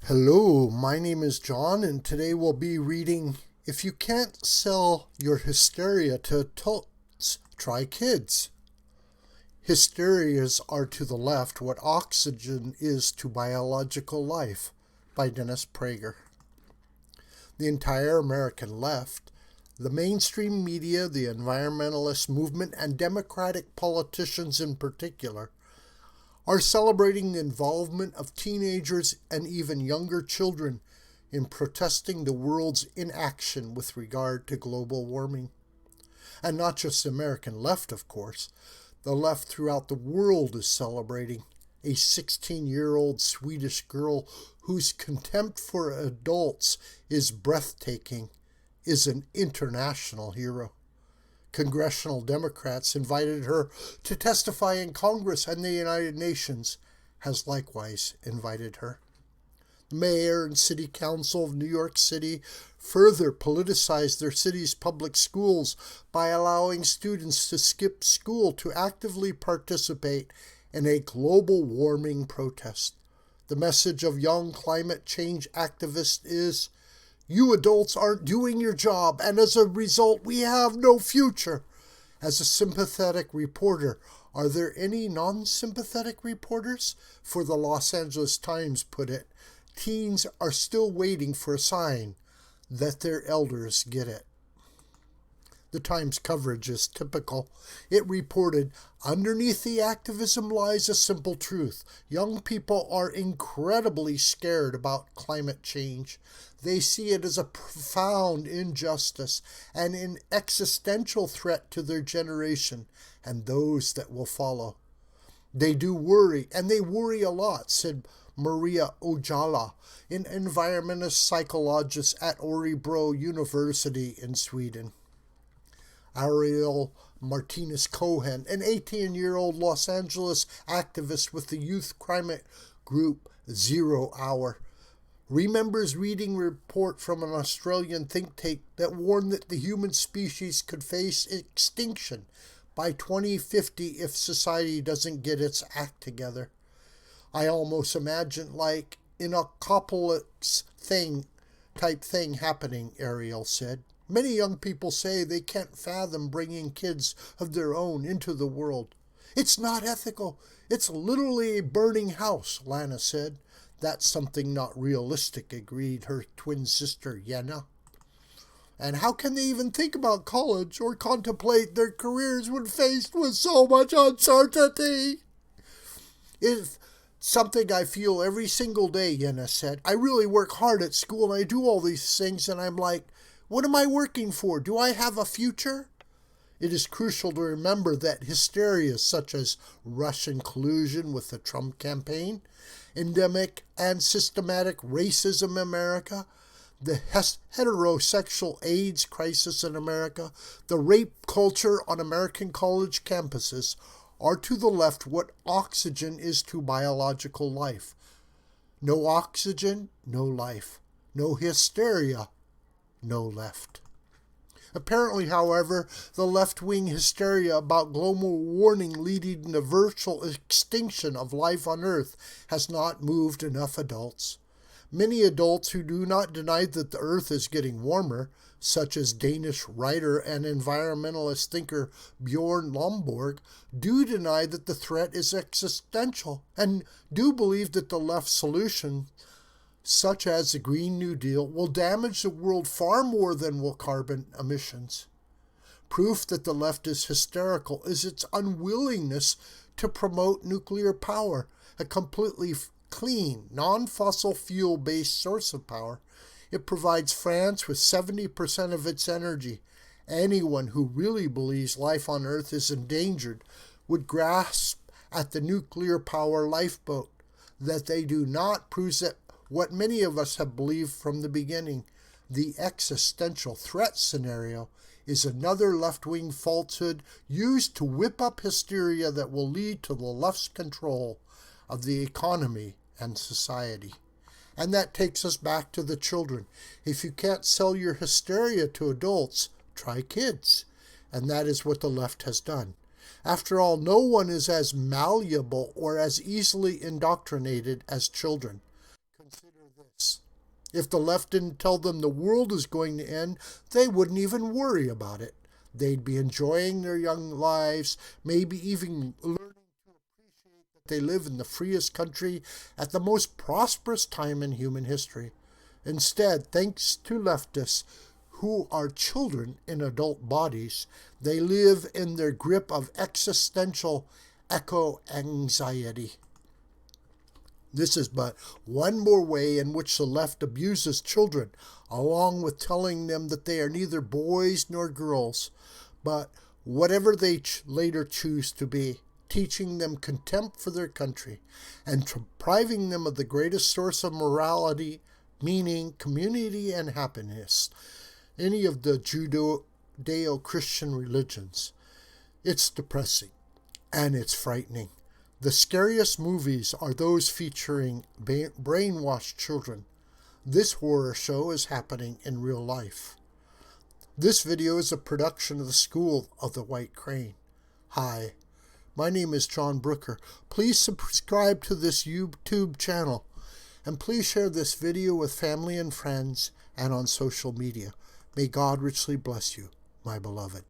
Hello, my name is John, and today we'll be reading If You Can't Sell Your Hysteria to Adults, Try Kids. Hysterias are to the left what oxygen is to biological life, by Dennis Prager. The entire American left, the mainstream media, the environmentalist movement, and Democratic politicians in particular, are celebrating the involvement of teenagers and even younger children in protesting the world's inaction with regard to global warming. And not just the American left, of course. The left throughout the world is celebrating. A 16-year-old Swedish girl whose contempt for adults is breathtaking is an international hero. Congressional Democrats invited her to testify in Congress, and the United Nations has likewise invited her. The mayor and city council of New York City further politicized their city's public schools by allowing students to skip school to actively participate in a global warming protest. The message of young climate change activists is, "You adults aren't doing your job, and as a result, we have no future." As a sympathetic reporter, are there any non-sympathetic reporters? For the Los Angeles Times put it, teens are still waiting for a sign that their elders get it. The Times coverage is typical. It reported, underneath the activism lies a simple truth. Young people are incredibly scared about climate change. They see it as a profound injustice and an existential threat to their generation and those that will follow. They do worry, and they worry a lot, said Maria Ojala, an environmentalist psychologist at Örebro University in Sweden. Ariel Martinez-Cohen, an 18-year-old Los Angeles activist with the youth climate group 0 Hour, remembers reading a report from an Australian think tank that warned that the human species could face extinction by 2050 if society doesn't get its act together. I almost imagine like an apocalypse type thing happening, Ariel said. Many young people say they can't fathom bringing kids of their own into the world. It's not ethical. It's literally a burning house, Lana said. That's something not realistic, agreed her twin sister, Yenna. And how can they even think about college or contemplate their careers when faced with so much uncertainty? It's something I feel every single day, Yenna said. I really work hard at school and I do all these things and I'm like, what am I working for? Do I have a future? It is crucial to remember that hysteria such as Russian collusion with the Trump campaign, endemic and systematic racism in America, the heterosexual AIDS crisis in America, the rape culture on American college campuses are to the left what oxygen is to biological life. No oxygen, no life. No hysteria, no left. Apparently, however, the left-wing hysteria about global warming leading to virtual extinction of life on Earth has not moved enough adults. Many adults who do not deny that the Earth is getting warmer, such as Danish writer and environmentalist thinker Bjorn Lomborg, do deny that the threat is existential and do believe that the left solution, such as the Green New Deal, will damage the world far more than will carbon emissions. Proof that the left is hysterical is its unwillingness to promote nuclear power, a completely clean, non-fossil fuel-based source of power. It provides France with 70% of its energy. Anyone who really believes life on Earth is endangered would grasp at the nuclear power lifeboat. That they do not proves that what many of us have believed from the beginning, the existential threat scenario, is another left-wing falsehood used to whip up hysteria that will lead to the left's control of the economy and society. And that takes us back to the children. If you can't sell your hysteria to adults, try kids. And that is what the left has done. After all, no one is as malleable or as easily indoctrinated as children. Consider this. If the left didn't tell them the world is going to end, they wouldn't even worry about it. They'd be enjoying their young lives, maybe even learning to appreciate that they live in the freest country at the most prosperous time in human history. Instead, thanks to leftists who are children in adult bodies, they live in their grip of existential eco-anxiety. This is but one more way in which the left abuses children, along with telling them that they are neither boys nor girls, but whatever they later choose to be, teaching them contempt for their country, and depriving them of the greatest source of morality, meaning, community, and happiness, any of the Judeo-Christian religions. It's depressing, and it's frightening. The scariest movies are those featuring brainwashed children. This horror show is happening in real life. This video is a production of the School of the White Crane. Hi, my name is John Brooker. Please subscribe to this YouTube channel, and please share this video with family and friends and on social media. May God richly bless you, my beloved.